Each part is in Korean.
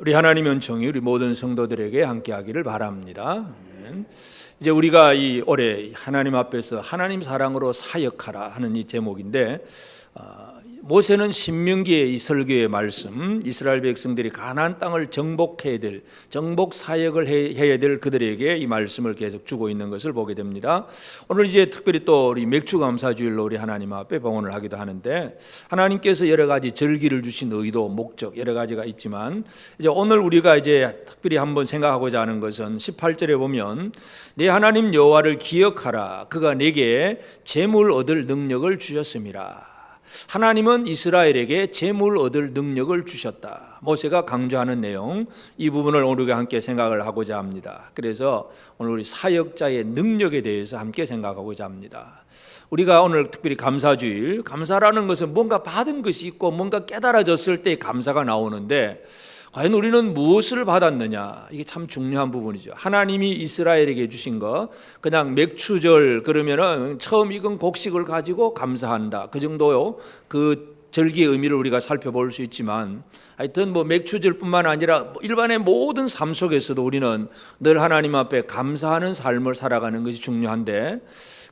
우리 하나님의 은총이 우리 모든 성도들에게 함께하기를 바랍니다. 이제 우리가 이 올해 하나님 앞에서 하나님 사랑으로 사역하라 하는 이 제목인데, 모세는 신명기의 이 설교의 말씀, 이스라엘 백성들이 가나안 땅을 정복해야 될, 정복 사역을 해야 될 그들에게 이 말씀을 계속 주고 있는 것을 보게 됩니다. 오늘 이제 특별히 또 우리 맥주감사주일로 우리 하나님 앞에 봉헌을 하기도 하는데, 하나님께서 여러 가지 절기를 주신 의도, 목적 여러 가지가 있지만, 이제 오늘 우리가 이제 특별히 한번 생각하고자 하는 것은 18절에 보면 내 하나님 여호와를 기억하라. 그가 내게 재물 얻을 능력을 주셨음이라. 하나님은 이스라엘에게 재물 얻을 능력을 주셨다. 모세가 강조하는 내용, 이 부분을 오늘 함께 생각을 하고자 합니다. 그래서 오늘 우리 사역자의 능력에 대해서 함께 생각하고자 합니다. 우리가 오늘 특별히 감사주일, 감사라는 것은 뭔가 받은 것이 있고 뭔가 깨달아졌을 때 감사가 나오는데, 과연 우리는 무엇을 받았느냐? 이게 참 중요한 부분이죠. 하나님이 이스라엘에게 주신 거, 그냥 맥추절 그러면은 처음 익은 곡식을 가지고 감사한다, 그 정도요. 그 절기의 의미를 우리가 살펴볼 수 있지만, 하여튼 뭐 맥추절뿐만 아니라 일반의 모든 삶 속에서도 우리는 늘 하나님 앞에 감사하는 삶을 살아가는 것이 중요한데,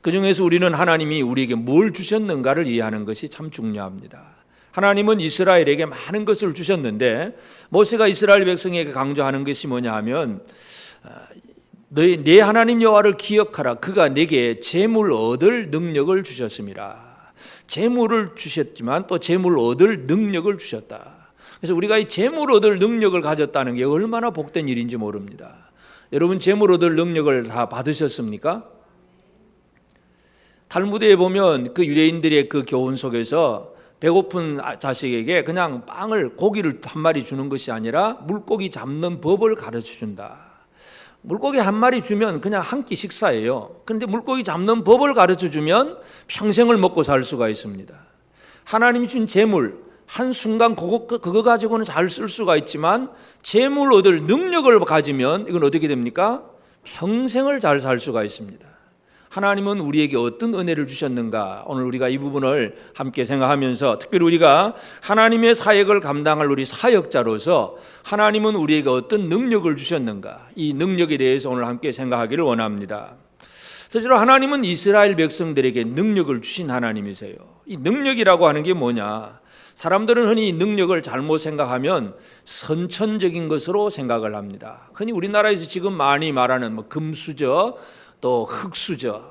그 중에서 우리는 하나님이 우리에게 뭘 주셨는가를 이해하는 것이 참 중요합니다. 하나님은 이스라엘에게 많은 것을 주셨는데, 모세가 이스라엘 백성에게 강조하는 것이 뭐냐 하면, 내 하나님 여호와를 기억하라. 그가 내게 재물 얻을 능력을 주셨습니다. 재물을 주셨지만 또 재물 얻을 능력을 주셨다. 그래서 우리가 이 재물 얻을 능력을 가졌다는 게 얼마나 복된 일인지 모릅니다. 여러분, 재물 얻을 능력을 다 받으셨습니까? 탈무드에 보면 그 유대인들의 그 교훈 속에서 배고픈 자식에게 그냥 고기를 한 마리 주는 것이 아니라 물고기 잡는 법을 가르쳐 준다. 물고기 한 마리 주면 그냥 한 끼 식사예요. 그런데 물고기 잡는 법을 가르쳐 주면 평생을 먹고 살 수가 있습니다. 하나님이 준 재물, 한순간 그거 가지고는 잘 쓸 수가 있지만, 재물 얻을 능력을 가지면 이건 어떻게 됩니까? 평생을 잘 살 수가 있습니다. 하나님은 우리에게 어떤 은혜를 주셨는가, 오늘 우리가 이 부분을 함께 생각하면서, 특별히 우리가 하나님의 사역을 감당할 우리 사역자로서 하나님은 우리에게 어떤 능력을 주셨는가, 이 능력에 대해서 오늘 함께 생각하기를 원합니다. 첫째로 하나님은 이스라엘 백성들에게 능력을 주신 하나님이세요. 이 능력이라고 하는 게 뭐냐? 사람들은 흔히 이 능력을 잘못 생각하면 선천적인 것으로 생각을 합니다. 흔히 우리나라에서 지금 많이 말하는 금수저, 또 흙수저,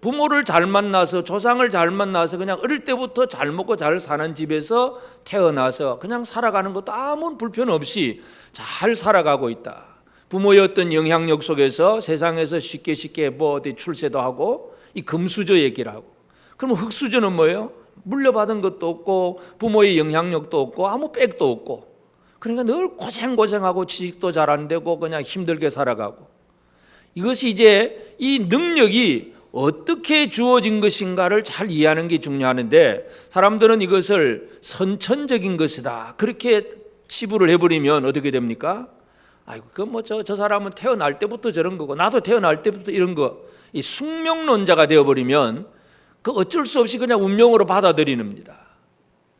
부모를 잘 만나서, 조상을 잘 만나서 그냥 어릴 때부터 잘 먹고 잘 사는 집에서 태어나서 그냥 살아가는 것도 아무 불편 없이 잘 살아가고 있다. 부모의 어떤 영향력 속에서 세상에서 쉽게 뭐 어디 출세도 하고, 이 금수저 얘기를 하고. 그러면 흙수저는 뭐예요? 물려받은 것도 없고 부모의 영향력도 없고 아무 백도 없고, 그러니까 늘 고생하고 취직도 잘 안 되고 그냥 힘들게 살아가고. 이것이 이제 이 능력이 어떻게 주어진 것인가를 잘 이해하는 게 중요하는데, 사람들은 이것을 선천적인 것이다 그렇게 치부를 해버리면 어떻게 됩니까? 아이고, 저 사람은 태어날 때부터 저런 거고 나도 태어날 때부터 이런 거, 이 숙명론자가 되어버리면 그 어쩔 수 없이 그냥 운명으로 받아들이는입니다.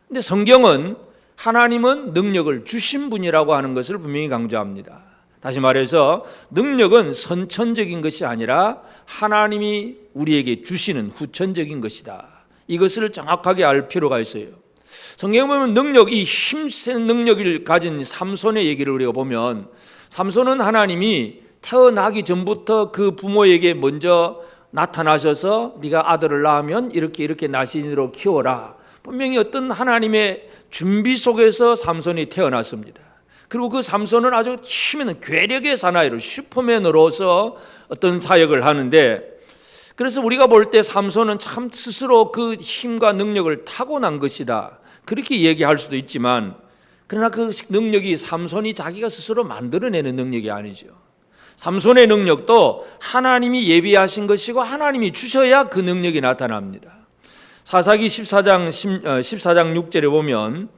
근데 성경은 하나님은 능력을 주신 분이라고 하는 것을 분명히 강조합니다. 다시 말해서 능력은 선천적인 것이 아니라 하나님이 우리에게 주시는 후천적인 것이다. 이것을 정확하게 알 필요가 있어요. 성경에 보면 이 힘센 능력을 가진 삼손의 얘기를 우리가 보면, 삼손은 하나님이 태어나기 전부터 그 부모에게 먼저 나타나셔서 네가 아들을 낳으면 이렇게 나신으로 키워라. 분명히 어떤 하나님의 준비 속에서 삼손이 태어났습니다. 그리고 그 삼손은 아주 힘 있는 괴력의 사나이로, 슈퍼맨으로서 어떤 사역을 하는데, 그래서 우리가 볼 때 삼손은 참 스스로 그 힘과 능력을 타고난 것이다 그렇게 얘기할 수도 있지만, 그러나 그 능력이 삼손이 자기가 스스로 만들어내는 능력이 아니죠. 삼손의 능력도 하나님이 예비하신 것이고 하나님이 주셔야 그 능력이 나타납니다. 사사기 14장 6절에 보면,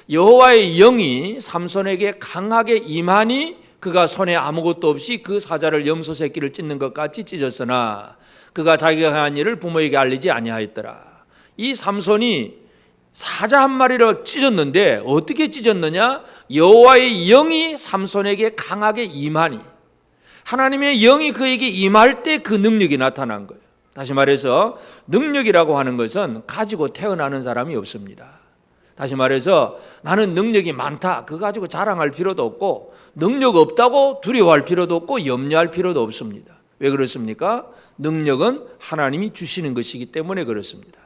여호와의 영이 삼손에게 강하게 임하니 그가 손에 아무것도 없이 그 사자를 염소 새끼를 찢는 것 같이 찢었으나 그가 자기가 한 일을 부모에게 알리지 아니하였더라. 이 삼손이 사자 한 마리를 찢었는데 어떻게 찢었느냐? 여호와의 영이 삼손에게 강하게 임하니, 하나님의 영이 그에게 임할 때 그 능력이 나타난 거예요. 다시 말해서 능력이라고 하는 것은 가지고 태어나는 사람이 없습니다. 다시 말해서 나는 능력이 많다, 그거 가지고 자랑할 필요도 없고, 능력 없다고 두려워할 필요도 없고 염려할 필요도 없습니다. 왜 그렇습니까? 능력은 하나님이 주시는 것이기 때문에 그렇습니다.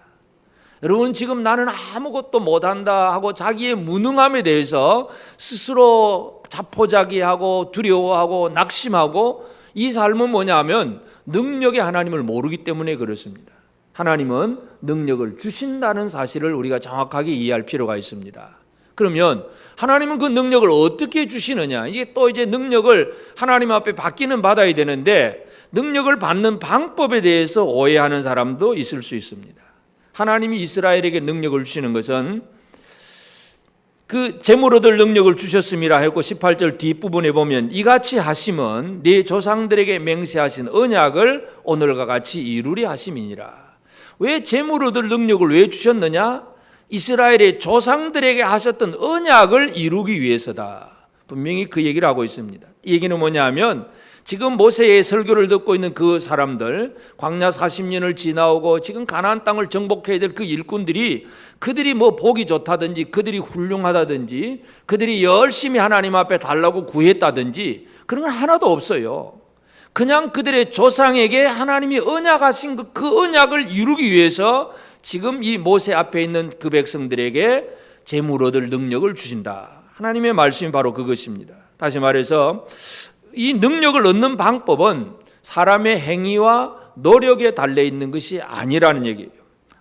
여러분, 지금 나는 아무것도 못한다 하고 자기의 무능함에 대해서 스스로 자포자기하고 두려워하고 낙심하고, 이 삶은 뭐냐면 능력의 하나님을 모르기 때문에 그렇습니다. 하나님은 능력을 주신다는 사실을 우리가 정확하게 이해할 필요가 있습니다. 그러면 하나님은 그 능력을 어떻게 주시느냐? 이게 또 이제 능력을 하나님 앞에 받기는 받아야 되는데, 능력을 받는 방법에 대해서 오해하는 사람도 있을 수 있습니다. 하나님이 이스라엘에게 능력을 주시는 것은 그 재물 얻을 능력을 주셨음이라 했고, 18절 뒷부분에 보면 이같이 하심은 네 조상들에게 맹세하신 언약을 오늘과 같이 이루리 하심이니라. 왜 재물 얻을 능력을 왜 주셨느냐? 이스라엘의 조상들에게 하셨던 언약을 이루기 위해서다. 분명히 그 얘기를 하고 있습니다. 이 얘기는 뭐냐면, 지금 모세의 설교를 듣고 있는 그 사람들, 광야 40년을 지나오고 지금 가나안 땅을 정복해야 될 그 일꾼들이, 그들이 뭐 복이 좋다든지, 그들이 훌륭하다든지, 그들이 열심히 하나님 앞에 달라고 구했다든지, 그런 건 하나도 없어요. 그냥 그들의 조상에게 하나님이 언약하신 그 언약을 이루기 위해서 지금 이 모세 앞에 있는 그 백성들에게 재물 얻을 능력을 주신다. 하나님의 말씀이 바로 그것입니다. 다시 말해서 이 능력을 얻는 방법은 사람의 행위와 노력에 달려있는 것이 아니라는 얘기예요.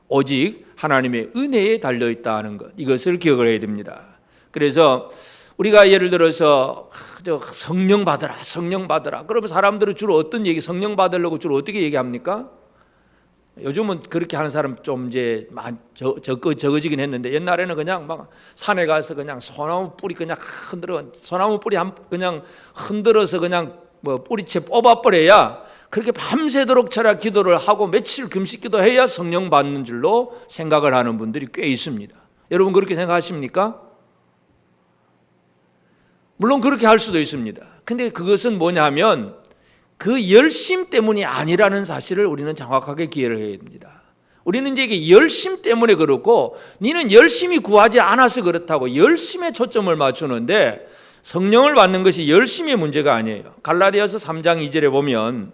오직 하나님의 은혜에 달려있다는 것, 이것을 기억을 해야 됩니다. 그래서 우리가 예를 들어서 성령 받으라, 성령 받으라, 그러면 사람들은 주로 어떤 얘기, 성령 받으려고 주로 어떻게 얘기합니까? 요즘은 그렇게 하는 사람 좀 이제 적어지긴 했는데, 옛날에는 그냥 막 산에 가서 그냥 소나무 뿌리 그냥 흔들어, 소나무 뿌리 그냥 흔들어서 그냥 뭐 뿌리채 뽑아버려야, 그렇게 밤새도록 철야 기도를 하고 며칠 금식 기도해야 성령 받는 줄로 생각을 하는 분들이 꽤 있습니다. 여러분 그렇게 생각하십니까? 물론 그렇게 할 수도 있습니다. 근데 그것은 뭐냐면 그 열심 때문이 아니라는 사실을 우리는 정확하게 기회를 해야 됩니다. 우리는 이제 이게 열심 때문에 그렇고, 니는 열심히 구하지 않아서 그렇다고 열심에 초점을 맞추는데, 성령을 받는 것이 열심의 문제가 아니에요. 갈라디아서 3장 2절에 보면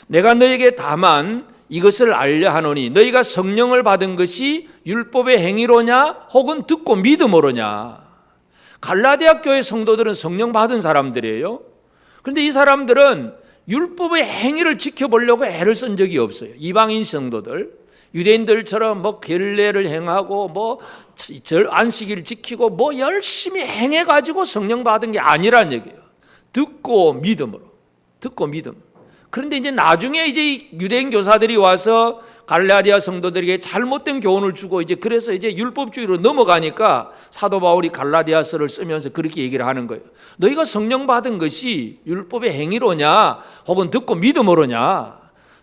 내가 너에게 다만 이것을 알려 하노니 너희가 성령을 받은 것이 율법의 행위로냐 혹은 듣고 믿음으로냐. 갈라디아 교회 성도들은 성령 받은 사람들이에요. 그런데 이 사람들은 율법의 행위를 지켜보려고 애를 쓴 적이 없어요. 이방인 성도들, 유대인들처럼 뭐 결례를 행하고 뭐 안식일을 지키고 뭐 열심히 행해가지고 성령 받은 게 아니라는 얘기예요. 듣고 믿음으로, 듣고 믿음. 그런데 이제 나중에 이제 유대인 교사들이 와서 갈라디아 성도들에게 잘못된 교훈을 주고, 이제 그래서 이제 율법주의로 넘어가니까 사도 바울이 갈라디아서를 쓰면서 그렇게 얘기를 하는 거예요. 너희가 성령 받은 것이 율법의 행위로냐 혹은 듣고 믿음으로냐.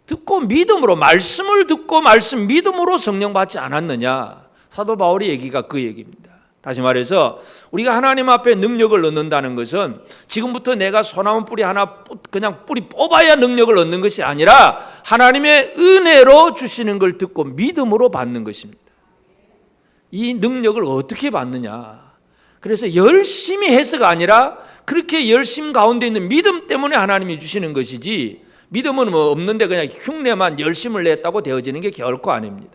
듣고 믿음으로, 말씀을 듣고 말씀 믿음으로 성령 받지 않았느냐. 사도 바울의 얘기가 그 얘기입니다. 다시 말해서 우리가 하나님 앞에 능력을 얻는다는 것은 지금부터 내가 소나무 뿌리 하나 그냥 뿌리 뽑아야 능력을 얻는 것이 아니라 하나님의 은혜로 주시는 걸 듣고 믿음으로 받는 것입니다. 이 능력을 어떻게 받느냐. 그래서 열심히 해서가 아니라 그렇게 열심 가운데 있는 믿음 때문에 하나님이 주시는 것이지, 믿음은 뭐 없는데 그냥 흉내만 열심을 냈다고 되어지는 게 결코 아닙니다.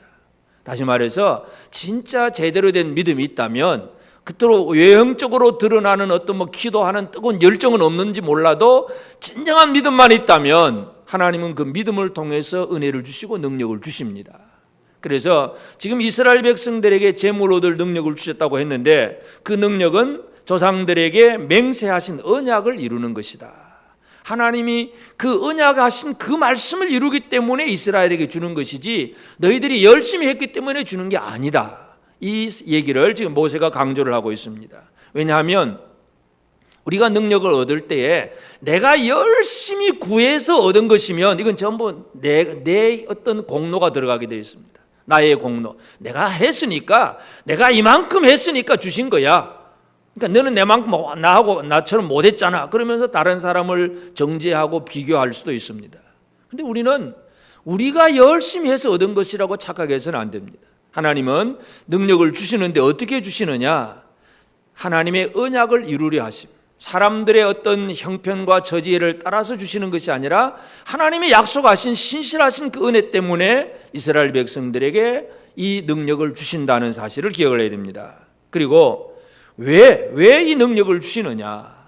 다시 말해서 진짜 제대로 된 믿음이 있다면, 그토록 외형적으로 드러나는 어떤 뭐 기도하는 뜨거운 열정은 없는지 몰라도 진정한 믿음만 있다면 하나님은 그 믿음을 통해서 은혜를 주시고 능력을 주십니다. 그래서 지금 이스라엘 백성들에게 재물 얻을 능력을 주셨다고 했는데, 그 능력은 조상들에게 맹세하신 언약을 이루는 것이다. 하나님이 그 언약하신 그 말씀을 이루기 때문에 이스라엘에게 주는 것이지 너희들이 열심히 했기 때문에 주는 게 아니다. 이 얘기를 지금 모세가 강조를 하고 있습니다. 왜냐하면 우리가 능력을 얻을 때에 내가 열심히 구해서 얻은 것이면 이건 전부 내 어떤 공로가 들어가게 되어 있습니다. 나의 공로. 내가 했으니까, 내가 이만큼 했으니까 주신 거야. 그러니까 너는 내만큼 나처럼 못했잖아. 그러면서 다른 사람을 정죄하고 비교할 수도 있습니다. 근데 우리는 우리가 열심히 해서 얻은 것이라고 착각해서는 안 됩니다. 하나님은 능력을 주시는데 어떻게 주시느냐? 하나님의 언약을 이루려 하심. 사람들의 어떤 형편과 저지를 따라서 주시는 것이 아니라 하나님의 약속하신 신실하신 그 은혜 때문에 이스라엘 백성들에게 이 능력을 주신다는 사실을 기억을 해야 됩니다. 그리고 왜 이 능력을 주시느냐?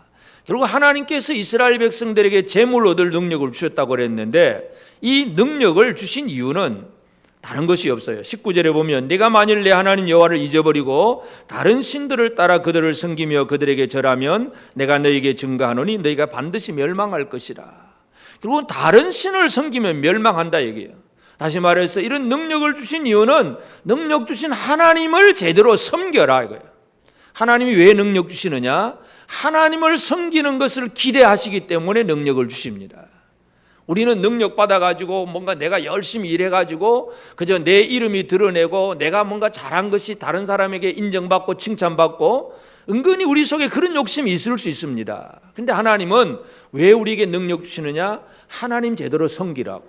결국 하나님께서 이스라엘 백성들에게 재물 얻을 능력을 주셨다고 그랬는데 이 능력을 주신 이유는 다른 것이 없어요. 19절에 보면 내가 만일 내 하나님 여호와를 잊어버리고 다른 신들을 따라 그들을 섬기며 그들에게 절하면 내가 너에게 증거하노니 너희가 반드시 멸망할 것이라. 결국은 다른 신을 섬기면 멸망한다 얘기예요. 다시 말해서 이런 능력을 주신 이유는 능력 주신 하나님을 제대로 섬겨라 이거예요. 하나님이 왜 능력 주시느냐? 하나님을 섬기는 것을 기대하시기 때문에 능력을 주십니다. 우리는 능력 받아가지고 뭔가 내가 열심히 일해가지고 그저 내 이름이 드러내고 내가 뭔가 잘한 것이 다른 사람에게 인정받고 칭찬받고 은근히 우리 속에 그런 욕심이 있을 수 있습니다. 근데 하나님은 왜 우리에게 능력 주시느냐? 하나님 제대로 섬기라고.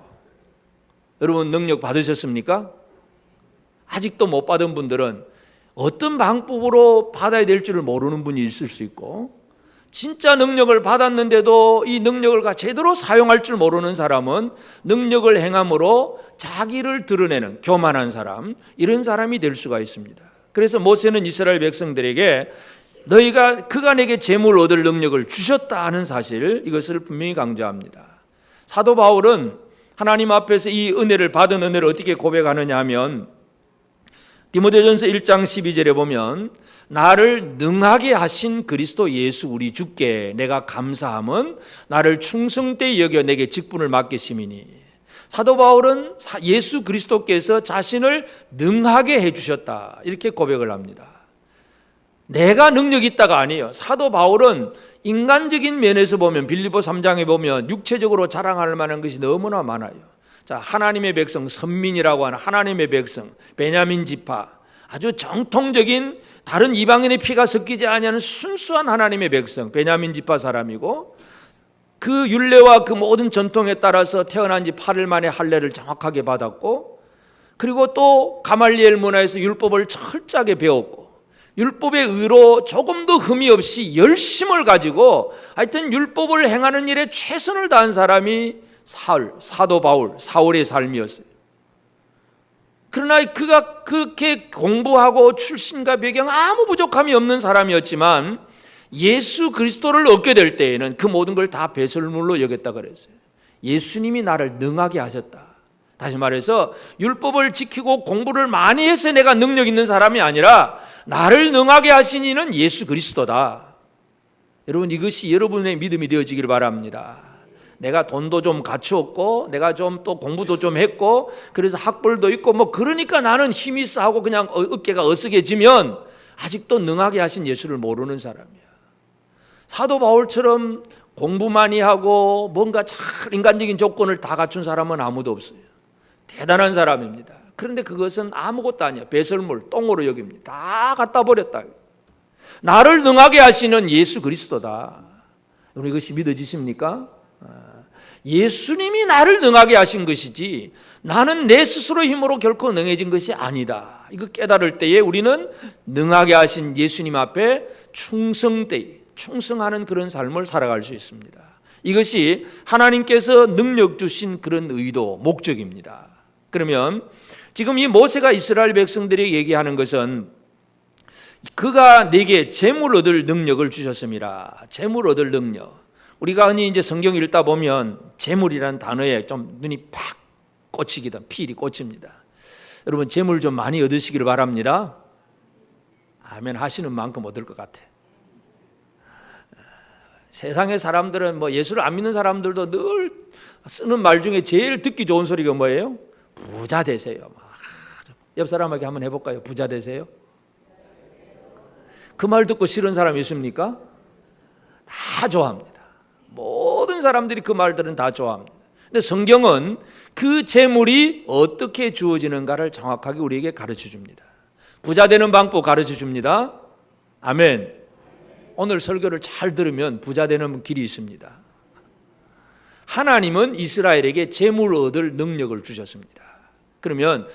여러분 능력 받으셨습니까? 아직도 못 받은 분들은 어떤 방법으로 받아야 될 줄을 모르는 분이 있을 수 있고 진짜 능력을 받았는데도 이 능력을 제대로 사용할 줄 모르는 사람은 능력을 행함으로 자기를 드러내는 교만한 사람, 이런 사람이 될 수가 있습니다. 그래서 모세는 이스라엘 백성들에게 너희가 그간에게 재물 얻을 능력을 주셨다 하는 사실, 이것을 분명히 강조합니다. 사도 바울은 하나님 앞에서 이 은혜를 받은 은혜를 어떻게 고백하느냐 하면 디모데전서 1장 12절에 보면 나를 능하게 하신 그리스도 예수 우리 주께 내가 감사함은 나를 충성되이 여겨 내게 직분을 맡기심이니. 사도 바울은 예수 그리스도께서 자신을 능하게 해주셨다 이렇게 고백을 합니다. 내가 능력이 있다가 아니에요. 사도 바울은 인간적인 면에서 보면 빌립보 3장에 보면 육체적으로 자랑할 만한 것이 너무나 많아요. 자, 하나님의 백성, 선민이라고 하는 하나님의 백성, 베냐민 지파, 아주 정통적인 다른 이방인의 피가 섞이지 아니하는 순수한 하나님의 백성, 베냐민 지파 사람이고 그 율례와 그 모든 전통에 따라서 태어난 지 8일 만에 할례를 정확하게 받았고 그리고 또 가말리엘 문화에서 율법을 철저하게 배웠고 율법의 의로 조금도 흠이 없이 열심을 가지고 하여튼 율법을 행하는 일에 최선을 다한 사람이 사도 바울, 사울의 삶이었어요. 그러나 그가 그렇게 공부하고 출신과 배경 아무 부족함이 없는 사람이었지만 예수 그리스도를 얻게 될 때에는 그 모든 걸 다 배설물로 여겼다 그랬어요. 예수님이 나를 능하게 하셨다. 다시 말해서 율법을 지키고 공부를 많이 해서 내가 능력 있는 사람이 아니라 나를 능하게 하신 이는 예수 그리스도다. 여러분 이것이 여러분의 믿음이 되어지길 바랍니다. 내가 돈도 좀 갖추었고 내가 좀 또 공부도 좀 했고 그래서 학벌도 있고 뭐 그러니까 나는 힘이 싸고 그냥 어깨가 어쓰게지면 아직도 능하게 하신 예수를 모르는 사람이야. 사도 바울처럼 공부 많이 하고 뭔가 잘 인간적인 조건을 다 갖춘 사람은 아무도 없어요. 대단한 사람입니다. 그런데 그것은 아무것도 아니야. 배설물, 똥으로 여깁니다. 다 갖다 버렸다. 나를 능하게 하시는 예수 그리스도다. 여러분 이것이 믿어지십니까? 예수님이 나를 능하게 하신 것이지 나는 내 스스로 힘으로 결코 능해진 것이 아니다. 이거 깨달을 때에 우리는 능하게 하신 예수님 앞에 충성하는 그런 삶을 살아갈 수 있습니다. 이것이 하나님께서 능력 주신 그런 의도, 목적입니다. 그러면 지금 이 모세가 이스라엘 백성들에게 얘기하는 것은 그가 내게 재물 얻을 능력을 주셨음이라. 재물 얻을 능력. 우리가 흔히 이제 성경 읽다 보면 재물이라는 단어에 좀 눈이 팍 꽂히기도 필이 꽂힙니다. 여러분 재물 좀 많이 얻으시기를 바랍니다. 아멘 하시는 만큼 얻을 것 같아. 세상의 사람들은 뭐 예수를 안 믿는 사람들도 늘 쓰는 말 중에 제일 듣기 좋은 소리가 뭐예요? 부자 되세요. 옆 사람에게 한번 해볼까요? 부자 되세요. 그 말 듣고 싫은 사람이 있습니까? 다 좋아합니다. 모든 사람들이 그 말들은 다 좋아합니다. 근데 성경은 그 재물이 어떻게 주어지는가를 정확하게 우리에게 가르쳐 줍니다. 부자 되는 방법 가르쳐 줍니다. 아멘. 오늘 설교를 잘 들으면 부자 되는 길이 있습니다. 하나님은 이스라엘에게 재물을 얻을 능력을 주셨습니다. 그러면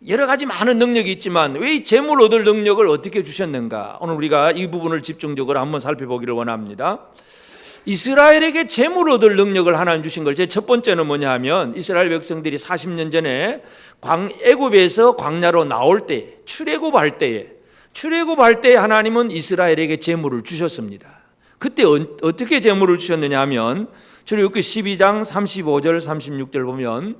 여러 가지 많은 능력이 있지만 왜 이 재물 얻을 능력을 어떻게 주셨는가? 오늘 우리가 이 부분을 집중적으로 한번 살펴보기를 원합니다. 이스라엘에게 재물 얻을 능력을 하나님 주신 걸 제 첫 번째는 뭐냐 하면 이스라엘 백성들이 40년 전에 애굽에서 광야로 나올 때 출애굽할 때에 하나님은 이스라엘에게 재물을 주셨습니다. 그때 어떻게 재물을 주셨느냐 하면 출애굽기 12장 35절 36절 보면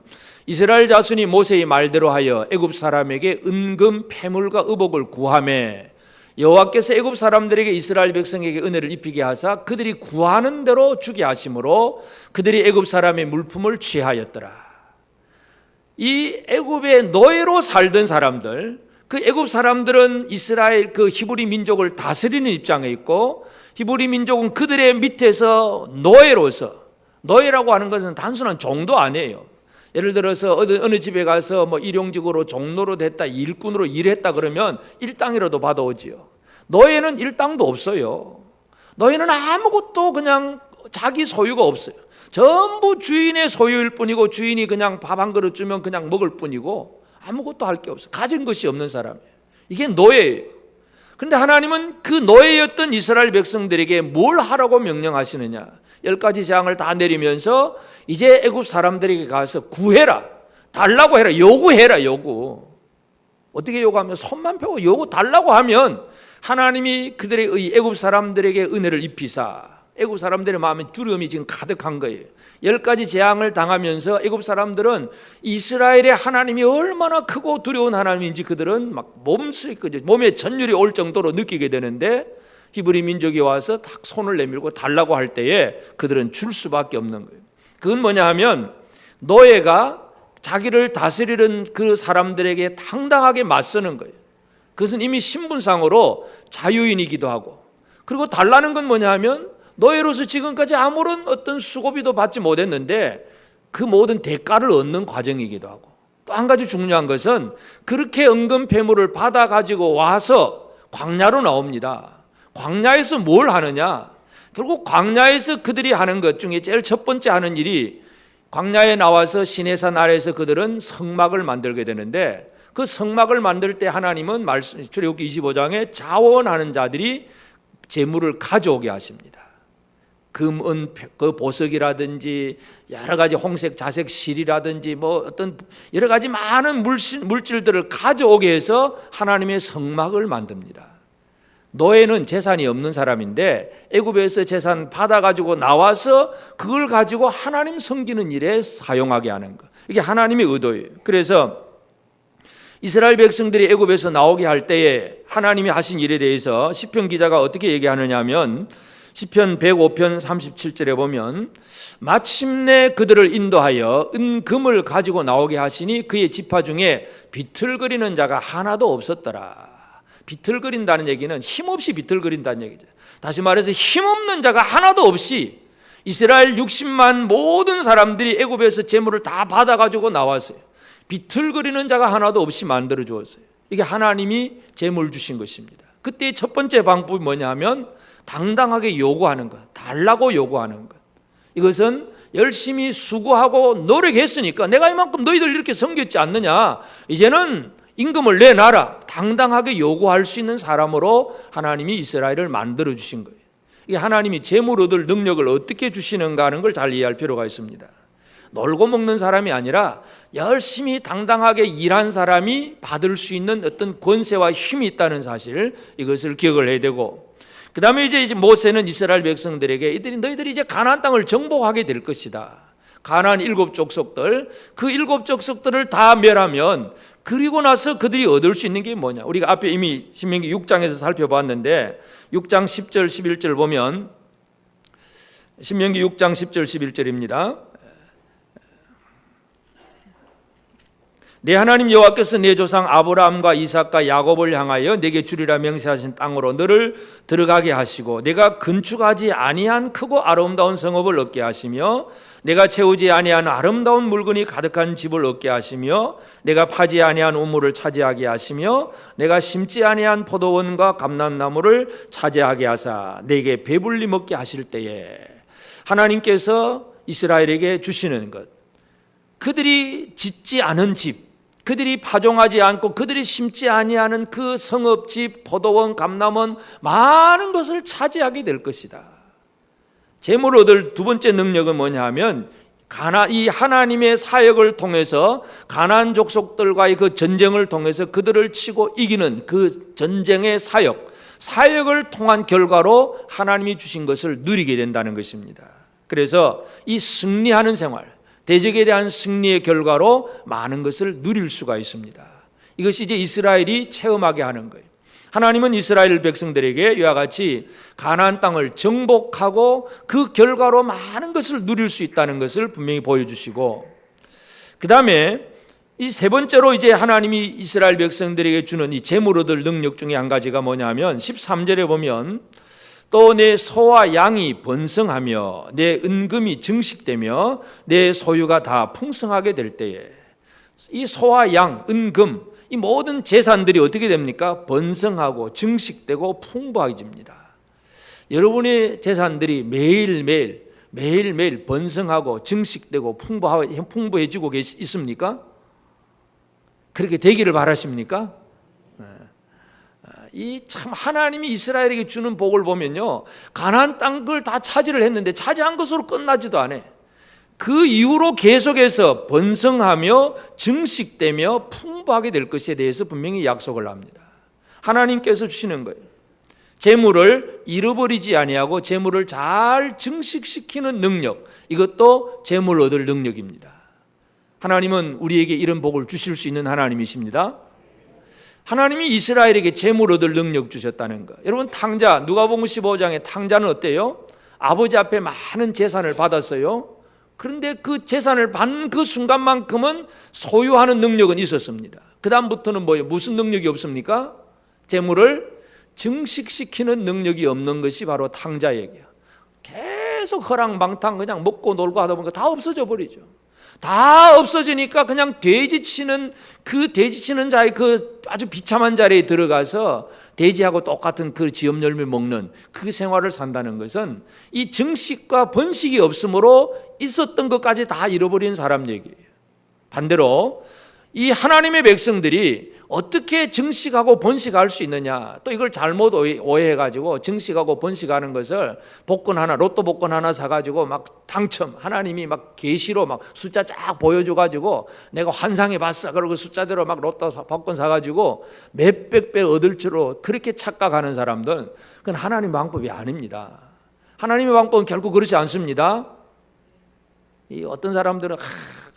이스라엘 자손이 모세의 말대로 하여 애굽 사람에게 은금 패물과 의복을 구하매 여호와께서 애굽 사람들에게 이스라엘 백성에게 은혜를 입히게 하사 그들이 구하는 대로 주게 하심으로 그들이 애굽 사람의 물품을 취하였더라. 이 애굽의 노예로 살던 사람들, 그 애굽 사람들은 이스라엘 그 히브리 민족을 다스리는 입장에 있고 히브리 민족은 그들의 밑에서 노예라고 하는 것은 단순한 종도 아니에요. 예를 들어서 어느 집에 가서 뭐 일용직으로 종로로 됐다, 일꾼으로 일했다 그러면 일당이라도 받아오지요. 노예는 일당도 없어요. 노예는 아무것도 그냥 자기 소유가 없어요. 전부 주인의 소유일 뿐이고 주인이 그냥 밥 한 그릇 주면 그냥 먹을 뿐이고 아무것도 할 게 없어요. 가진 것이 없는 사람이에요. 이게 노예예요. 그런데 하나님은 그 노예였던 이스라엘 백성들에게 뭘 하라고 명령하시느냐? 10가지 재앙을 다 내리면서 이제 애굽 사람들에게 가서 구해라, 달라고 해라, 요구해라. 어떻게 요구하면 손만 펴고 요구 달라고 하면 하나님이 그들의 애굽 사람들에게 은혜를 입히사 애굽 사람들의 마음에 두려움이 지금 가득한 거예요. 10가지 재앙을 당하면서 애굽 사람들은 이스라엘의 하나님이 얼마나 크고 두려운 하나님인지 그들은 막 몸에 전율이 올 정도로 느끼게 되는데 히브리 민족이 와서 딱 손을 내밀고 달라고 할 때에 그들은 줄 수밖에 없는 거예요. 그건 뭐냐 하면 노예가 자기를 다스리는 그 사람들에게 당당하게 맞서는 거예요. 그것은 이미 신분상으로 자유인이기도 하고, 그리고 달라는 건 뭐냐 하면 노예로서 지금까지 아무런 어떤 수고비도 받지 못했는데 그 모든 대가를 얻는 과정이기도 하고, 또 한 가지 중요한 것은 그렇게 은금 패물을 받아 가지고 와서 광야로 나옵니다. 광야에서 뭘 하느냐? 결국 광야에서 그들이 하는 것 중에 제일 첫 번째 하는 일이 광야에 나와서 시내산 아래에서 그들은 성막을 만들게 되는데 그 성막을 만들 때 하나님은 출애굽기 25장에 자원하는 자들이 재물을 가져오게 하십니다. 금, 은, 그 보석이라든지 여러 가지 홍색, 자색 실이라든지 뭐 어떤 여러 가지 많은 물질들을 가져오게 해서 하나님의 성막을 만듭니다. 노예는 재산이 없는 사람인데 애굽에서 재산 받아가지고 나와서 그걸 가지고 하나님 섬기는 일에 사용하게 하는 것, 이게 하나님의 의도예요. 그래서 이스라엘 백성들이 애굽에서 나오게 할 때에 하나님이 하신 일에 대해서 시편 기자가 어떻게 얘기하느냐 하면 시편 105편 37절에 보면 마침내 그들을 인도하여 은금을 가지고 나오게 하시니 그의 지파 중에 비틀거리는 자가 하나도 없었더라. 비틀거린다는 얘기는 힘없이 비틀거린다는 얘기죠. 다시 말해서 힘없는 자가 하나도 없이 이스라엘 60만 모든 사람들이 애굽에서 재물을 다 받아가지고 나왔어요. 비틀거리는 자가 하나도 없이 만들어 주었어요. 이게 하나님이 재물 주신 것입니다. 그때 첫 번째 방법이 뭐냐 하면 당당하게 요구하는 것, 달라고 요구하는 것. 이것은 열심히 수고하고 노력했으니까 내가 이만큼 너희들 이렇게 섬겼지 않느냐, 이제는 임금을 내놔라, 당당하게 요구할 수 있는 사람으로 하나님이 이스라엘을 만들어 주신 거예요. 이게 하나님이 재물 얻을 능력을 어떻게 주시는가 하는 걸 잘 이해할 필요가 있습니다. 놀고 먹는 사람이 아니라 열심히 당당하게 일한 사람이 받을 수 있는 어떤 권세와 힘이 있다는 사실, 이것을 기억을 해야 되고, 그 다음에 이제 모세는 이스라엘 백성들에게 너희들이 이제 가나안 땅을 정복하게 될 것이다. 가나안 7족속들, 그 7족속들을 다 멸하면 그리고 나서 그들이 얻을 수 있는 게 뭐냐? 우리가 앞에 이미 신명기 6장에서 살펴봤는데 6장 10절 11절 보면 신명기 6장 10절 11절입니다. 내 하나님 여호와께서 내 조상 아브라함과 이삭과 야곱을 향하여 내게 주리라 맹세하신 땅으로 너를 들어가게 하시고 내가 건축하지 아니한 크고 아름다운 성읍을 얻게 하시며 내가 채우지 아니한 아름다운 물건이 가득한 집을 얻게 하시며 내가 파지 아니한 우물을 차지하게 하시며 내가 심지 아니한 포도원과 감람나무를 차지하게 하사 내게 배불리 먹게 하실 때에, 하나님께서 이스라엘에게 주시는 것, 그들이 짓지 않은 집, 그들이 파종하지 않고 그들이 심지 아니하는 그 성읍집, 포도원, 감람원 많은 것을 차지하게 될 것이다. 재물을 얻을 두 번째 능력은 뭐냐 하면 이 하나님의 사역을 통해서 가나안 족속들과의 그 전쟁을 통해서 그들을 치고 이기는 그 전쟁의 사역을 통한 결과로 하나님이 주신 것을 누리게 된다는 것입니다. 그래서 이 승리하는 생활, 대적에 대한 승리의 결과로 많은 것을 누릴 수가 있습니다. 이것이 이제 이스라엘이 체험하게 하는 거예요. 하나님은 이스라엘 백성들에게 이와 같이 가나안 땅을 정복하고 그 결과로 많은 것을 누릴 수 있다는 것을 분명히 보여주시고, 그 다음에 이 세 번째로 이제 하나님이 이스라엘 백성들에게 주는 이 재물 얻을 능력 중에 한 가지가 뭐냐면 13절에 보면 또 내 소와 양이 번성하며 내 은금이 증식되며 내 소유가 다 풍성하게 될 때에, 이 소와 양, 은금, 이 모든 재산들이 어떻게 됩니까? 번성하고 증식되고 풍부해집니다. 여러분의 재산들이 매일매일 번성하고 증식되고 풍부해지고 있습니까? 그렇게 되기를 바라십니까? 이 참 하나님이 이스라엘에게 주는 복을 보면요, 가나안 땅을 다 차지를 했는데 차지한 것으로 끝나지도 않아요. 그 이후로 계속해서 번성하며 증식되며 풍부하게 될 것에 대해서 분명히 약속을 합니다. 하나님께서 주시는 거예요. 재물을 잃어버리지 아니하고 재물을 잘 증식시키는 능력, 이것도 재물 얻을 능력입니다. 하나님은 우리에게 이런 복을 주실 수 있는 하나님이십니다. 하나님이 이스라엘에게 재물 얻을 능력 주셨다는 거. 여러분, 탕자, 누가복음 15장의 탕자는 어때요? 아버지 앞에 많은 재산을 받았어요. 그런데 그 재산을 받는 그 순간만큼은 소유하는 능력은 있었습니다. 그 다음부터는 뭐예요? 무슨 능력이 없습니까? 재물을 증식시키는 능력이 없는 것이 바로 탕자에게요. 계속 허랑방탕 그냥 먹고 놀고 하다 보니까 다 없어져 버리죠. 다 없어지니까 그냥 돼지치는 자의 그 아주 비참한 자리에 들어가서 돼지하고 똑같은 그 지엽열매 먹는 그 생활을 산다는 것은 이 증식과 번식이 없으므로 있었던 것까지 다 잃어버린 사람 얘기예요. 반대로 이 하나님의 백성들이 어떻게 증식하고 번식할 수 있느냐, 또 이걸 잘못 오해해가지고 증식하고 번식하는 것을 로또 복권 하나 사가지고 막 당첨, 하나님이 막 계시로 막 숫자 쫙 보여줘가지고 내가 환상해봤어 그러고 숫자대로 막 로또 복권 사가지고 몇백 배 얻을 줄로 그렇게 착각하는 사람들은 그건 하나님 방법이 아닙니다. 하나님의 방법은 결국 그렇지 않습니다. 이 어떤 사람들은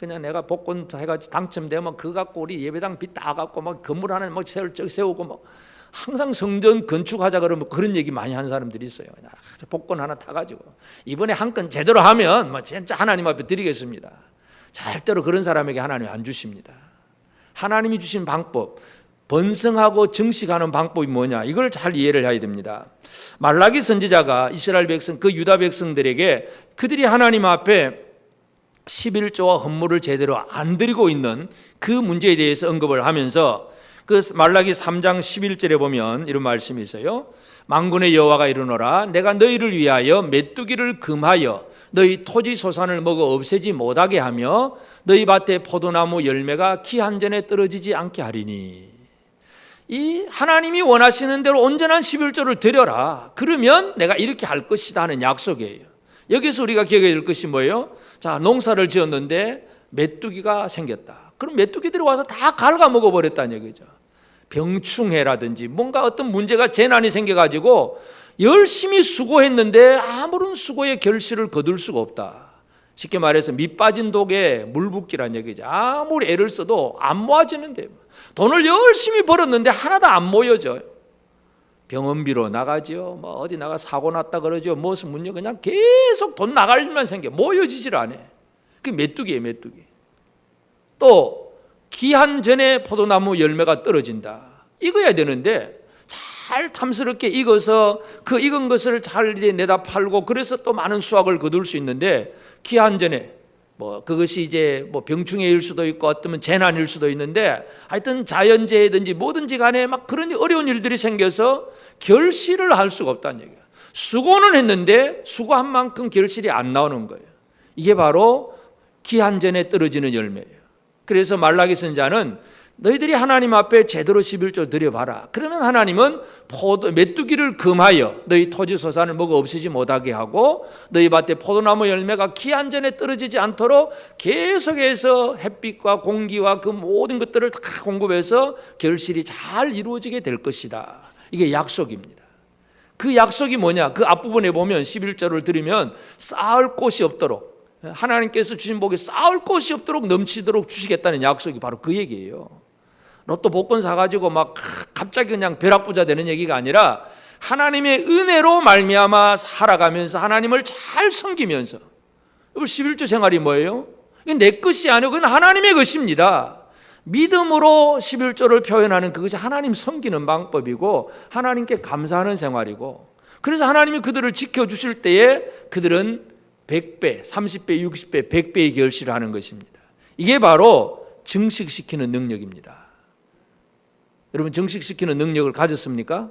그냥 내가 복권 해가지고 당첨되면 그거 갖고 우리 예배당 빚 다 갖고 막 건물 하나 뭐 세우고 뭐 항상 성전 건축하자 그러면 그런 얘기 많이 하는 사람들이 있어요. 그냥 복권 하나 타가지고 이번에 한 건 제대로 하면 뭐 진짜 하나님 앞에 드리겠습니다. 절대로 그런 사람에게 하나님이 안 주십니다. 하나님이 주신 방법, 번성하고 증식하는 방법이 뭐냐, 이걸 잘 이해를 해야 됩니다. 말라기 선지자가 이스라엘 백성, 그 유다 백성들에게 그들이 하나님 앞에 11조와 헌물을 제대로 안 드리고 있는 그 문제에 대해서 언급을 하면서 그 말라기 3장 11절에 보면 이런 말씀이 있어요. 만군의 여호와가 이르노라, 내가 너희를 위하여 메뚜기를 금하여 너희 토지 소산을 먹어 없애지 못하게 하며 너희 밭에 포도나무 열매가 기 한 전에 떨어지지 않게 하리니. 이 하나님이 원하시는 대로 온전한 11조를 드려라, 그러면 내가 이렇게 할 것이다 하는 약속이에요. 여기서 우리가 기억해야 될 것이 뭐예요? 자, 농사를 지었는데 메뚜기가 생겼다. 그럼 메뚜기들이 와서 다 갉아먹어 버렸다는 얘기죠. 병충해라든지 뭔가 어떤 문제가, 재난이 생겨가지고 열심히 수고했는데 아무런 수고의 결실을 거둘 수가 없다. 쉽게 말해서 밑 빠진 독에 물 붓기란 얘기죠. 아무리 애를 써도 안 모아지는데, 돈을 열심히 벌었는데 하나도 안 모여져요. 병원비로 나가죠. 뭐 어디 나가 사고 났다 그러죠. 무슨 문제, 그냥 계속 돈 나갈 일만 생겨. 모여지질 않아. 그게 메뚜기예요, 메뚜기. 또 기한 전에 포도나무 열매가 떨어진다. 익어야 되는데 잘 탐스럽게 익어서 그 익은 것을 잘 이제 내다 팔고 그래서 또 많은 수확을 거둘 수 있는데 기한 전에 뭐 그것이 이제 뭐 병충해일 수도 있고 어쩌면 재난일 수도 있는데 하여튼 자연재해든지 뭐든지 간에 막 그런 어려운 일들이 생겨서 결실을 할 수가 없다는 얘기예요. 수고는 했는데 수고한 만큼 결실이 안 나오는 거예요. 이게 바로 기한 전에 떨어지는 열매예요. 그래서 말라기 선지자는 너희들이 하나님 앞에 제대로 11조 드려봐라. 그러면 하나님은 메뚜기를 금하여 너희 토지 소산을 먹어 없애지 못하게 하고 너희 밭에 포도나무 열매가 기한 전에 떨어지지 않도록 계속해서 햇빛과 공기와 그 모든 것들을 다 공급해서 결실이 잘 이루어지게 될 것이다. 이게 약속입니다. 그 약속이 뭐냐? 그 앞부분에 보면 11절을 들으면 쌓을 곳이 없도록 하나님께서 주신 복이 쌓을 곳이 없도록 넘치도록 주시겠다는 약속이 바로 그 얘기예요. 로또 복권 사가지고 막 갑자기 그냥 벼락부자 되는 얘기가 아니라 하나님의 은혜로 말미암아 살아가면서 하나님을 잘 섬기면서 11조 생활이 뭐예요? 이건 내 것이 아니고 그건 하나님의 것입니다. 믿음으로 11조를 표현하는 그것이 하나님 섬기는 방법이고 하나님께 감사하는 생활이고 그래서 하나님이 그들을 지켜주실 때에 그들은 100배, 30배, 60배, 100배의 결실을 하는 것입니다. 이게 바로 증식시키는 능력입니다. 여러분 증식시키는 능력을 가졌습니까?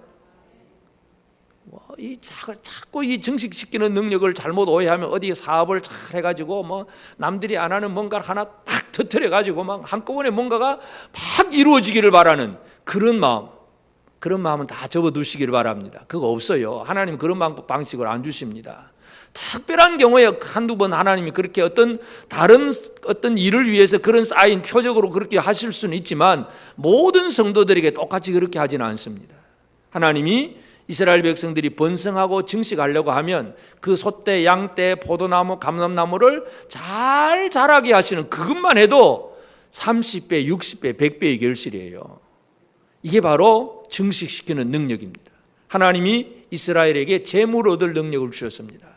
자꾸 이 증식시키는 능력을 잘못 오해하면 어디 사업을 잘 해가지고 뭐 남들이 안 하는 뭔가를 하나 팍 터뜨려가지고 막 한꺼번에 뭔가가 막 이루어지기를 바라는 그런 마음은 다 접어두시기를 바랍니다. 그거 없어요. 하나님 그런 방식을 안 주십니다. 특별한 경우에 한두 번 하나님이 그렇게 다른 일을 위해서 그런 사인 표적으로 그렇게 하실 수는 있지만 모든 성도들에게 똑같이 그렇게 하지는 않습니다. 하나님이 이스라엘 백성들이 번성하고 증식하려고 하면 그 소떼, 양떼, 포도나무, 감람나무를 잘 자라게 하시는 그것만 해도 30배, 60배, 100배의 결실이에요. 이게 바로 증식시키는 능력입니다. 하나님이 이스라엘에게 재물 얻을 능력을 주셨습니다.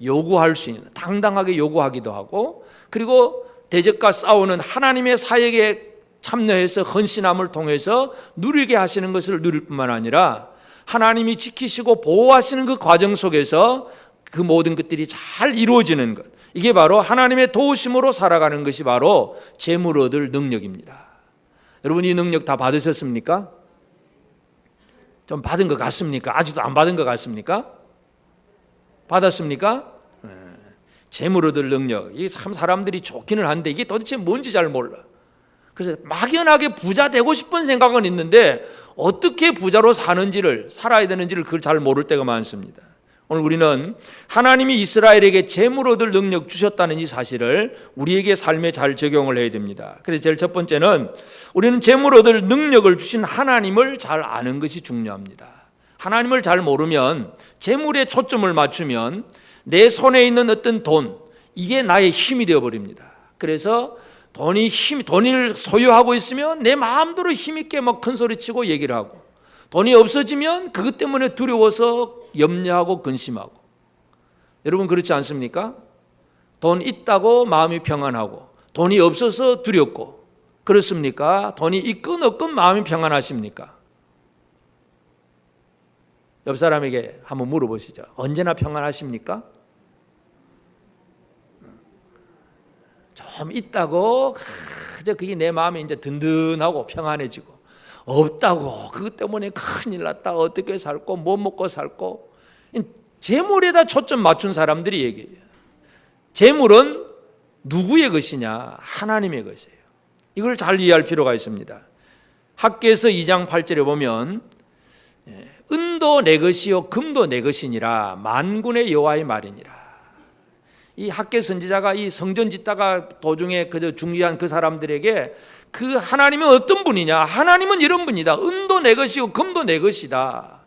요구할 수 있는, 당당하게 요구하기도 하고 그리고 대적과 싸우는 하나님의 사역에 참여해서 헌신함을 통해서 누리게 하시는 것을 누릴 뿐만 아니라 하나님이 지키시고 보호하시는 그 과정 속에서 그 모든 것들이 잘 이루어지는 것, 이게 바로 하나님의 도우심으로 살아가는 것이 바로 재물 얻을 능력입니다. 여러분 이 능력 다 받으셨습니까? 좀 받은 것 같습니까? 아직도 안 받은 것 같습니까? 받았습니까? 재물 얻을 능력, 이게 참 사람들이 좋기는 한데 이게 도대체 뭔지 잘 몰라. 그래서 막연하게 부자 되고 싶은 생각은 있는데 어떻게 부자로 살아야 되는지를 그걸 잘 모를 때가 많습니다. 오늘 우리는 하나님이 이스라엘에게 재물 얻을 능력 주셨다는 이 사실을 우리에게 삶에 잘 적용을 해야 됩니다. 그래서 제일 첫 번째는 우리는 재물 얻을 능력을 주신 하나님을 잘 아는 것이 중요합니다. 하나님을 잘 모르면 재물에 초점을 맞추면 내 손에 있는 어떤 돈, 이게 나의 힘이 되어버립니다. 그래서 돈을 소유하고 있으면 내 마음대로 힘있게 막 큰 소리치고 얘기를 하고 돈이 없어지면 그것 때문에 두려워서 염려하고 근심하고. 여러분 그렇지 않습니까? 돈 있다고 마음이 평안하고 돈이 없어서 두렵고 그렇습니까? 돈이 있건 없건 마음이 평안하십니까? 옆 사람에게 한번 물어보시죠. 언제나 평안하십니까? 좀 있다고 그게 내 마음이 이제 든든하고 평안해지고 없다고 그것 때문에 큰일 났다 어떻게 살고 뭐 먹고 살고 재물에다 초점 맞춘 사람들이 얘기해요. 재물은 누구의 것이냐? 하나님의 것이에요. 이걸 잘 이해할 필요가 있습니다. 학개서 2장 8절에 보면 은도 내 것이요 금도 내 것이니라 만군의 여호와의 말이니라. 이 학개 선지자가 이 성전 짓다가 도중에 그저 중지한 그 사람들에게 그 하나님은 어떤 분이냐? 하나님은 이런 분이다. 은도 내 것이요 금도 내 것이다.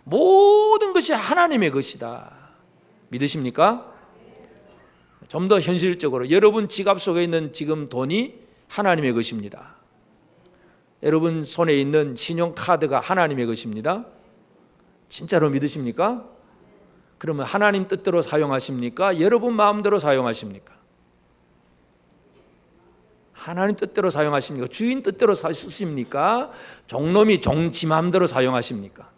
모든 것이 하나님의 것이다. 믿으십니까? 좀 더 현실적으로 여러분 지갑 속에 있는 지금 돈이 하나님의 것입니다. 여러분 손에 있는 신용카드가 하나님의 것입니다. 진짜로 믿으십니까? 그러면 하나님 뜻대로 사용하십니까? 여러분 마음대로 사용하십니까? 하나님 뜻대로 사용하십니까? 주인 뜻대로 쓰십니까? 종놈이 지 마음대로 사용하십니까?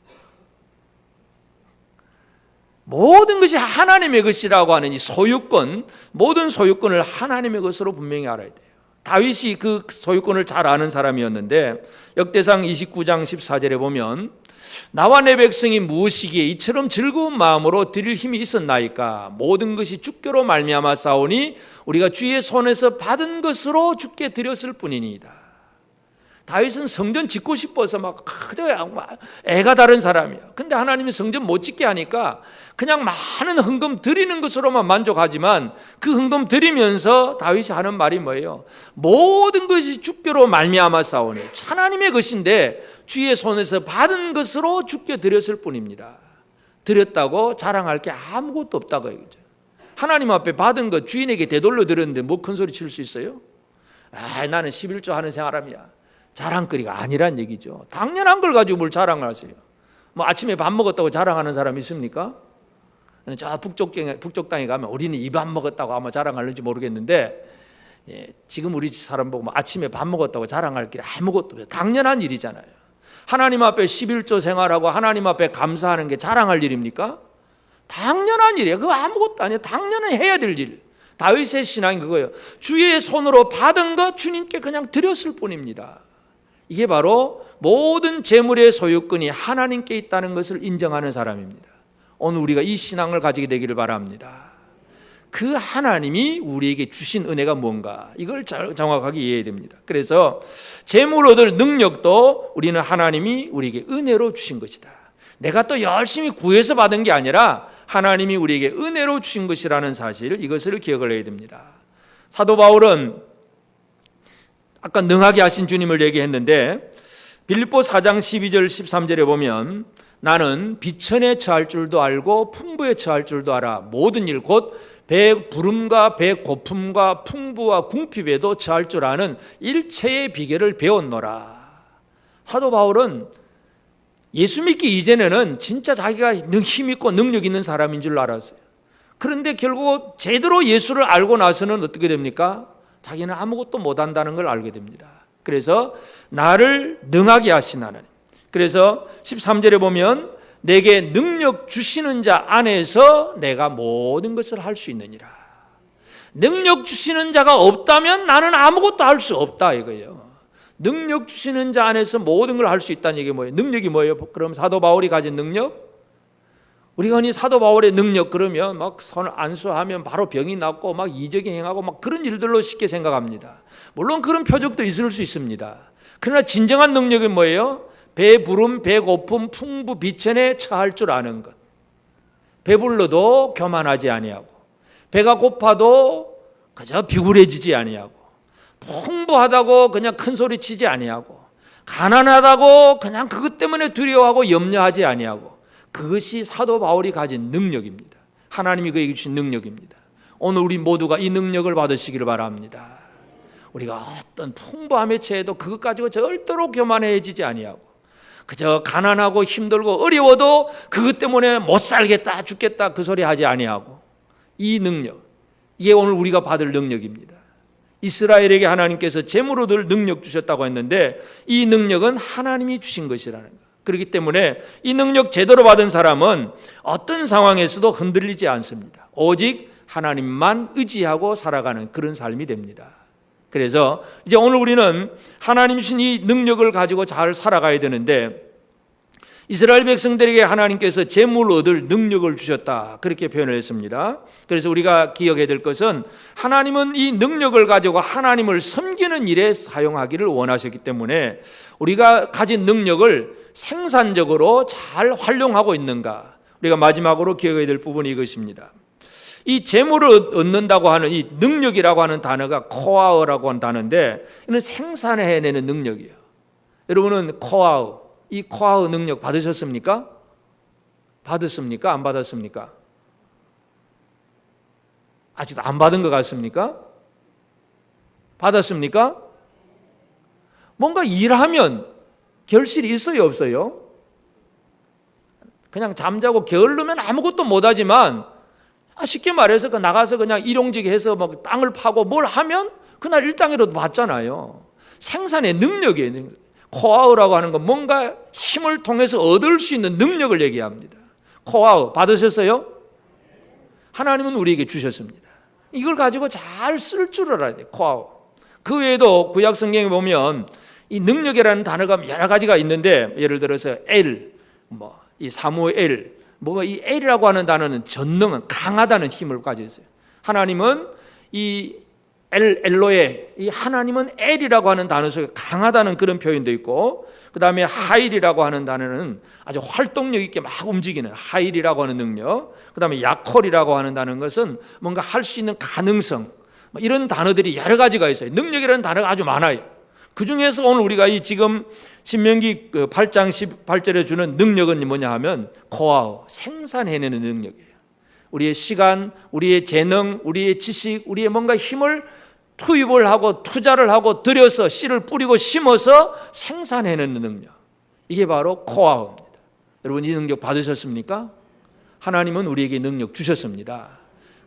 모든 것이 하나님의 것이라고 하는 이 소유권, 모든 소유권을 하나님의 것으로 분명히 알아야 돼요. 다윗이 그 소유권을 잘 아는 사람이었는데 역대상 29장 14절에 보면 나와 내 백성이 무엇이기에 이처럼 즐거운 마음으로 드릴 힘이 있었나이까? 모든 것이 주께로 말미암아 싸우니 우리가 주의 손에서 받은 것으로 주께 드렸을 뿐이니이다. 다윗은 성전 짓고 싶어서 막 애가 다른 사람이야. 근데 하나님이 성전 못 짓게 하니까 그냥 많은 헌금 드리는 것으로만 만족하지만 그 헌금 드리면서 다윗이 하는 말이 뭐예요? 모든 것이 주께로 말미암아 싸우니 하나님의 것인데 주의 손에서 받은 것으로 주께 드렸을 뿐입니다. 드렸다고 자랑할 게 아무것도 없다고 얘기죠. 하나님 앞에 받은 것 주인에게 되돌려 드렸는데 뭐 큰 소리 칠 수 있어요? 나는 11조 하는 사람이야. 자랑거리가 아니란 얘기죠. 당연한 걸 가지고 뭘 자랑을 하세요? 뭐 아침에 밥 먹었다고 자랑하는 사람 있습니까? 저 북쪽 땅에 가면 우리는 이 밥 먹었다고 아마 자랑하는지 모르겠는데 지금 우리 사람 보고 아침에 밥 먹었다고 자랑할 게 아무것도 없어요. 당연한 일이잖아요. 하나님 앞에 11조 생활하고 하나님 앞에 감사하는 게 자랑할 일입니까? 당연한 일이에요. 그거 아무것도 아니에요. 당연히 해야 될 일. 다윗의 신앙이 그거예요. 주의 손으로 받은 것 주님께 그냥 드렸을 뿐입니다. 이게 바로 모든 재물의 소유권이 하나님께 있다는 것을 인정하는 사람입니다. 오늘 우리가 이 신앙을 가지게 되기를 바랍니다. 그 하나님이 우리에게 주신 은혜가 뭔가 이걸 정확하게 이해해야 됩니다. 그래서 재물 얻을 능력도 우리는 하나님이 우리에게 은혜로 주신 것이다. 내가 또 열심히 구해서 받은 게 아니라 하나님이 우리에게 은혜로 주신 것이라는 사실, 이것을 기억을 해야 됩니다. 사도 바울은 아까 능하게 하신 주님을 얘기했는데 빌립보 4장 12절 13절에 보면 나는 비천에 처할 줄도 알고 풍부에 처할 줄도 알아. 모든 일 곧 배 부름과 배 고품과 풍부와 궁핍에도 처할 줄 아는 일체의 비결을 배웠노라. 사도 바울은 예수 믿기 이전에는 진짜 자기가 힘 있고 능력 있는 사람인 줄 알았어요. 그런데 결국 제대로 예수를 알고 나서는 어떻게 됩니까? 자기는 아무것도 못한다는 걸 알게 됩니다. 그래서 나를 능하게 하신 하나님. 그래서 13절에 보면 내게 능력 주시는 자 안에서 내가 모든 것을 할 수 있느니라. 능력 주시는 자가 없다면 나는 아무것도 할 수 없다 이거예요. 능력 주시는 자 안에서 모든 걸 할 수 있다는 얘기 뭐예요? 능력이 뭐예요? 그럼 사도 바울이 가진 능력? 우리가 흔히 사도 바울의 능력 그러면 막 손을 안수하면 바로 병이 낫고 막 이적이 행하고 막 그런 일들로 쉽게 생각합니다. 물론 그런 표적도 있을 수 있습니다. 그러나 진정한 능력은 뭐예요? 배 부름, 배 고픔, 풍부, 비천에 처할 줄 아는 것. 배불러도 교만하지 아니하고 배가 고파도 그저 비굴해지지 아니하고 풍부하다고 그냥 큰 소리 치지 아니하고 가난하다고 그냥 그것 때문에 두려워하고 염려하지 아니하고 그것이 사도 바울이 가진 능력입니다. 하나님이 그에게 주신 능력입니다. 오늘 우리 모두가 이 능력을 받으시기를 바랍니다. 우리가 어떤 풍부함에 처해도 그것 가지고 절대로 교만해지지 아니하고 그저 가난하고 힘들고 어려워도 그것 때문에 못 살겠다 죽겠다 그 소리 하지 아니하고 이 능력, 이게 오늘 우리가 받을 능력입니다. 이스라엘에게 하나님께서 재물 얻을 능력 주셨다고 했는데 이 능력은 하나님이 주신 것이라는 것. 그렇기 때문에 이 능력 제대로 받은 사람은 어떤 상황에서도 흔들리지 않습니다. 오직 하나님만 의지하고 살아가는 그런 삶이 됩니다. 그래서 이제 오늘 우리는 하나님 주신 이 능력을 가지고 잘 살아가야 되는데 이스라엘 백성들에게 하나님께서 재물 얻을 능력을 주셨다 그렇게 표현을 했습니다. 그래서 우리가 기억해야 될 것은 하나님은 이 능력을 가지고 하나님을 섬기는 일에 사용하기를 원하셨기 때문에 우리가 가진 능력을 생산적으로 잘 활용하고 있는가, 우리가 마지막으로 기억해야 될 부분이 이것입니다. 이 재물을 얻는다고 하는 이 능력이라고 하는 단어가 코아어라고 하는 단어인데 이는 생산해내는 능력이에요. 여러분은 코아어, 이 코아어 능력 받으셨습니까? 받았습니까? 안 받았습니까? 아직도 안 받은 것 같습니까? 받았습니까? 뭔가 일하면 결실이 있어요, 없어요? 그냥 잠자고 게을르면 아무것도 못하지만 쉽게 말해서 나가서 그냥 일용직해서 막 땅을 파고 뭘 하면 그날 일당이라도 받잖아요. 생산의 능력이에요. 코아우라고 하는 건 뭔가 힘을 통해서 얻을 수 있는 능력을 얘기합니다. 코아우 받으셨어요? 하나님은 우리에게 주셨습니다. 이걸 가지고 잘 쓸 줄 알아야 돼요. 코아우. 그 외에도 구약 성경에 보면 이 능력이라는 단어가 여러 가지가 있는데, 예를 들어서 이 사무엘, 이 엘이라고 하는 단어는 전능한, 강하다는 힘을 가지고 있어요. 하나님은 이 엘로에, 이 하나님은 엘이라고 하는 단어 속에 강하다는 그런 표현도 있고, 그 다음에 하일이라고 하는 단어는 아주 활동력 있게 막 움직이는 하일이라고 하는 능력, 그 다음에 야콜이라고 하는 단어는 것은 뭔가 할 수 있는 가능성, 이런 단어들이 여러 가지가 있어요. 능력이라는 단어가 아주 많아요. 그 중에서 오늘 우리가 이 지금 신명기 8장 18절에 주는 능력은 뭐냐 하면 코아우, 생산해내는 능력이에요. 우리의 시간, 우리의 재능, 우리의 지식, 우리의 뭔가 힘을 투입을 하고 투자를 하고 들여서 씨를 뿌리고 심어서 생산해내는 능력, 이게 바로 코아우입니다. 여러분, 이 능력 받으셨습니까? 하나님은 우리에게 능력 주셨습니다.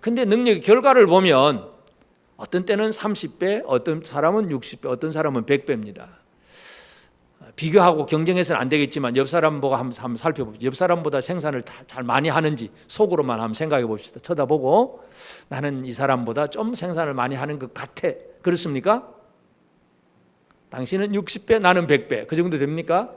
근데 능력의 결과를 보면 어떤 때는 30배, 어떤 사람은 60배, 어떤 사람은 100배입니다. 비교하고 경쟁해서는 안 되겠지만 옆 사람 보고 한번 살펴봅시다. 옆 사람보다 생산을 잘 많이 하는지 속으로만 한번 생각해 봅시다. 쳐다보고 나는 이 사람보다 좀 생산을 많이 하는 것 같아. 그렇습니까? 당신은 60배, 나는 100배. 그 정도 됩니까?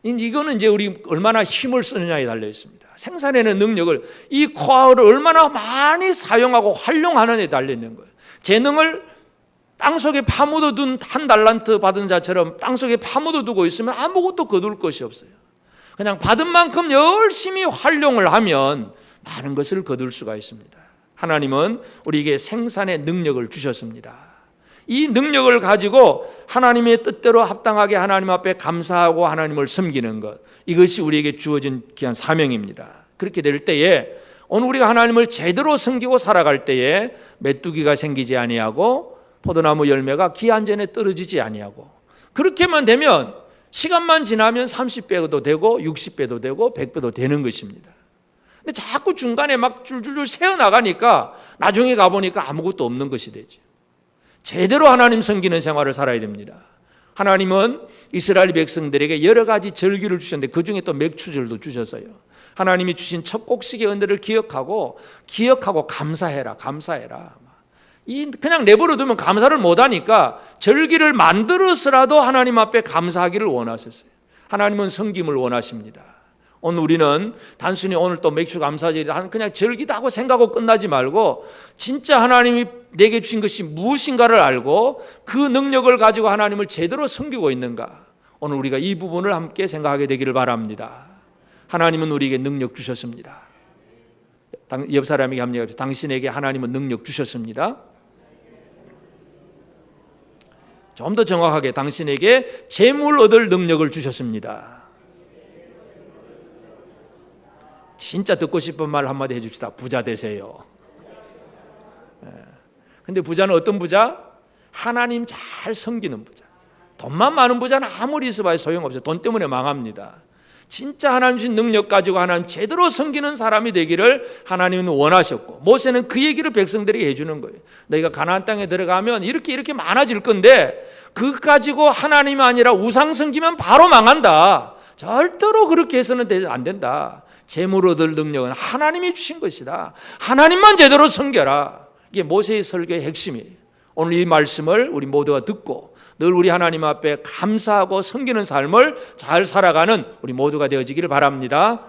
이거는 이제 우리 얼마나 힘을 쓰느냐에 달려 있습니다. 생산해내는 능력을, 이 코아우를 얼마나 많이 사용하고 활용하느냐에 달려 있는 거예요. 재능을 땅속에 파묻어 둔 한 달란트 받은 자처럼 땅속에 파묻어 두고 있으면 아무것도 거둘 것이 없어요. 그냥 받은 만큼 열심히 활용을 하면 많은 것을 거둘 수가 있습니다. 하나님은 우리에게 생산의 능력을 주셨습니다. 이 능력을 가지고 하나님의 뜻대로 합당하게 하나님 앞에 감사하고 하나님을 섬기는 것, 이것이 우리에게 주어진 귀한 사명입니다. 그렇게 될 때에 오늘 우리가 하나님을 제대로 섬기고 살아갈 때에 메뚜기가 생기지 아니하고 포도나무 열매가 기한전에 떨어지지 아니하고, 그렇게만 되면 시간만 지나면 30배도 되고 60배도 되고 100배도 되는 것입니다. 근데 자꾸 중간에 막 줄줄줄 새어나가니까 나중에 가보니까 아무것도 없는 것이 되죠. 제대로 하나님 섬기는 생활을 살아야 됩니다. 하나님은 이스라엘 백성들에게 여러 가지 절기를 주셨는데 그 중에 또 맥추절도 주셔서요. 하나님이 주신 첫 곡식의 은혜를 기억하고 감사해라. 그냥 내버려 두면 감사를 못하니까 절기를 만들어서라도 하나님 앞에 감사하기를 원하셨어요. 하나님은 섬김을 원하십니다. 오늘 우리는 단순히 오늘 또 맥주 감사절이 그냥 절기다 하고 생각하고 끝나지 말고 진짜 하나님이 내게 주신 것이 무엇인가를 알고 그 능력을 가지고 하나님을 제대로 섬기고 있는가, 오늘 우리가 이 부분을 함께 생각하게 되기를 바랍니다. 하나님은 우리에게 능력 주셨습니다. 옆 사람에게 합니다. 당신에게 하나님은 능력 주셨습니다. 좀 더 정확하게, 당신에게 재물 얻을 능력을 주셨습니다. 진짜 듣고 싶은 말 한마디 해줍시다. 부자 되세요. 근데 부자는 어떤 부자? 하나님 잘 섬기는 부자. 돈만 많은 부자는 아무리 있어봐야 소용없어요. 돈 때문에 망합니다. 진짜 하나님 주신 능력 가지고 하나님 제대로 섬기는 사람이 되기를 하나님은 원하셨고, 모세는 그 얘기를 백성들에게 해주는 거예요. 너희가 가나안 땅에 들어가면 이렇게 많아질 건데 그거 가지고 하나님이 아니라 우상 섬기면 바로 망한다. 절대로 그렇게 해서는 안 된다. 재물 얻을 능력은 하나님이 주신 것이다. 하나님만 제대로 섬겨라. 이게 모세의 설교의 핵심이에요. 오늘 이 말씀을 우리 모두가 듣고 늘 우리 하나님 앞에 감사하고 섬기는 삶을 잘 살아가는 우리 모두가 되어지기를 바랍니다.